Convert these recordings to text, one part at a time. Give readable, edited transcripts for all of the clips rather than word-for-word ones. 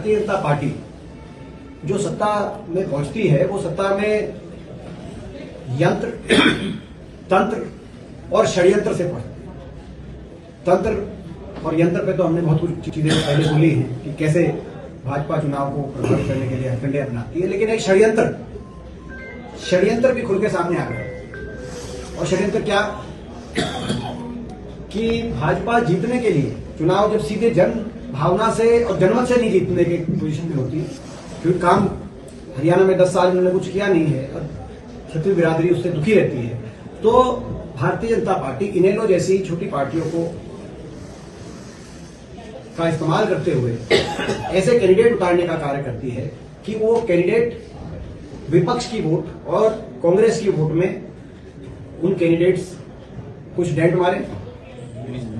Bharatiya Janata party जो सत्ता में पहुंचती है वो सत्ता में यंत्र, तंत्र और षड्यंत्र से पहुंचती है। तंत्र और यंत्र पे तो हमने बहुत कुछ चीजें पहले बोली हैं कि कैसे भाजपा चुनाव को प्रभावित करने के लिए हथकंडे अपनाती है, लेकिन एक षड्यंत्र भी खुल के सामने आ गया। और षड्यंत्र क्या कि भाजपा जीतने के लिए चुनाव जब सीधे जन भावना से और जनमत से नहीं जीतने की पोजीशन में होती, क्योंकि काम हरियाणा में 10 साल उन्होंने कुछ किया नहीं है और क्षत्रिय बिरादरी उससे दुखी रहती है, तो भारतीय जनता पार्टी इनेलो जैसी छोटी पार्टियों को का इस्तेमाल करते हुए ऐसे कैंडिडेट उतारने का कार्य करती है कि वो कैंडिडेट विपक्ष की वोट और कांग्रेस की वोट में उन कैंडिडेट्स कुछ डेंट मारे,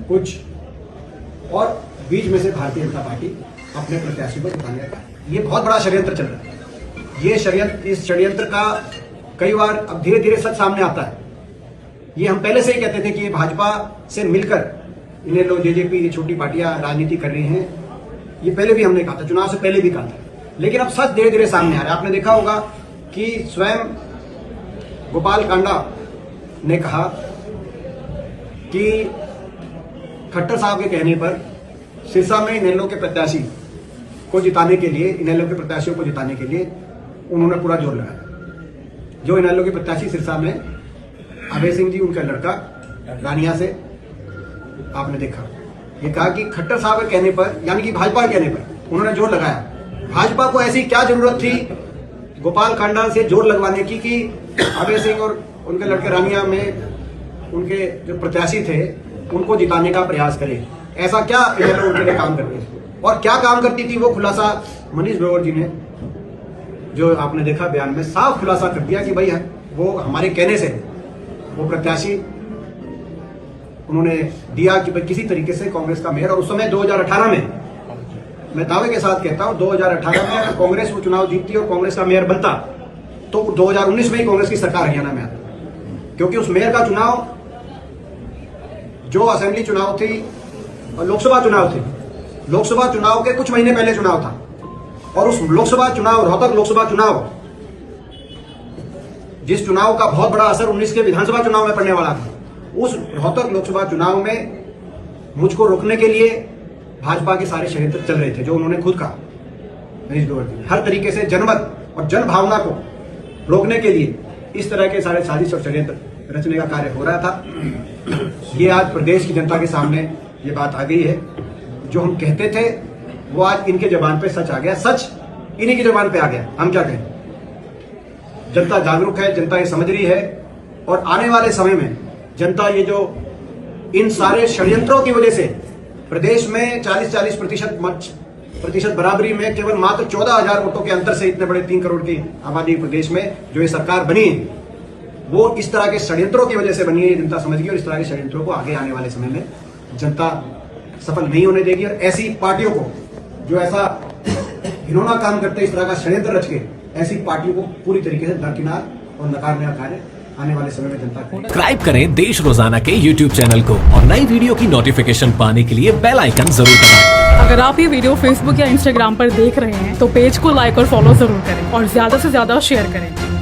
कुछ और बीच में से भारतीय जनता पार्टी अपने प्रत्याशी को जिताने का, ये बहुत बड़ा षड्यंत्र चल रहा है। ये षड्यंत्र, इस षड्यंत्र का कई बार अब धीरे धीरे सच सामने आता है। ये हम पहले से ही कहते थे कि ये भाजपा से मिलकर इन्हें लोग जेजेपी, ये छोटी पार्टियां राजनीति कर रही हैं, ये पहले भी हमने कहा था, चुनाव से पहले भी कहा था, लेकिन अब सच धीरे धीरे सामने आ रहा है। आपने देखा होगा कि स्वयं गोपाल कांडा ने कहा कि खट्टर साहब के कहने पर सिरसा में इनेलो के प्रत्याशी को जिताने के लिए, इनेलो के प्रत्याशियों को जिताने के लिए उन्होंने पूरा जोर लगाया। जो इनेलो के प्रत्याशी सिरसा में अभय सिंह जी, उनका लड़का रानिया से आपने देखा, ये कहा कि खट्टर साहब के कहने पर, यानी कि भाजपा के कहने पर उन्होंने जोर लगाया। भाजपा को ऐसी क्या जरूरत थी गोपाल कांडा से जोर लगवाने की कि अभय सिंह और उनके लड़के रानिया में उनके जो प्रत्याशी थे उनको जिताने का प्रयास करे? ऐसा क्या इनेलो उनके लिए काम करती थी? और क्या काम करती थी वो खुलासा मनीष ग्रोवर जी ने, जो आपने देखा बयान में साफ खुलासा कर दिया कि भाई वो हमारे कहने से वो प्रत्याशी उन्होंने दिया कि भाई किसी तरीके से कांग्रेस का मेयर, और उस समय 2018 में मैं दावे के साथ कहता हूं 2018 में अगर कांग्रेस वो चुनाव जीतती और कांग्रेस का मेयर बनता तो 2019 में ही कांग्रेस की सरकार हरियाणा में आती, क्योंकि उस मेयर का चुनाव जो असेंबली चुनाव थी और लोकसभा चुनाव थे, लोकसभा चुनाव के कुछ महीने पहले चुनाव था, और उस लोकसभा चुनाव, रोहतक लोकसभा चुनाव, जिस चुनाव का बहुत बड़ा असर 19 के विधानसभा चुनाव में पड़ने वाला था, उस रोहतक लोकसभा चुनाव में मुझको रोकने के लिए भाजपा के सारे षड्यंत्र चल रहे थे, जो उन्होंने खुद कहा मनीष ग्रोवर जी। हर तरीके से जनमत और जन भावना को रोकने के लिए इस तरह के सारे साजिश और षड्यंत्र रचने का कार्य हो रहा था। ये आज प्रदेश की जनता के सामने ये बात आ गई है। जो हम कहते थे वो आज इनके जबान पे सच आ गया, सच इन्हीं की जबान पे आ गया। हम क्या कहें, जनता जागरूक है, जनता ये समझ रही है, और आने वाले समय में जनता ये जो इन सारे षड्यंत्रों की वजह से प्रदेश में 40-40 प्रतिशत बराबरी में केवल मात्र 14,000 वोटों के अंतर से इतने बड़े 3 करोड़ की आबादी प्रदेश में जो ये सरकार बनी है, वो इस तरह के षड्यंत्रों की वजह से बनी है। जनता समझ गई और इस तरह के षड्यंत्रों को आगे आने वाले समय में जनता सफल नहीं होने देगी, और ऐसी पार्टियों को जो ऐसा घिनौना काम करते हैं, इस तरह का षड्यंत्र रच के, ऐसी पार्टियों को पूरी तरीके से दरकिनार और नकारने का कार्य आने वाले समय में जनता करेगी। सब्सक्राइब करें देश रोजाना के YouTube चैनल को और नई वीडियो की नोटिफिकेशन पाने के लिए बेल आइकन जरूर दबाएं। अगर आप ये वीडियो Facebook या Instagram पर देख रहे हैं तो पेज को लाइक और फॉलो जरूर करें और ज्यादा से ज्यादा शेयर करें।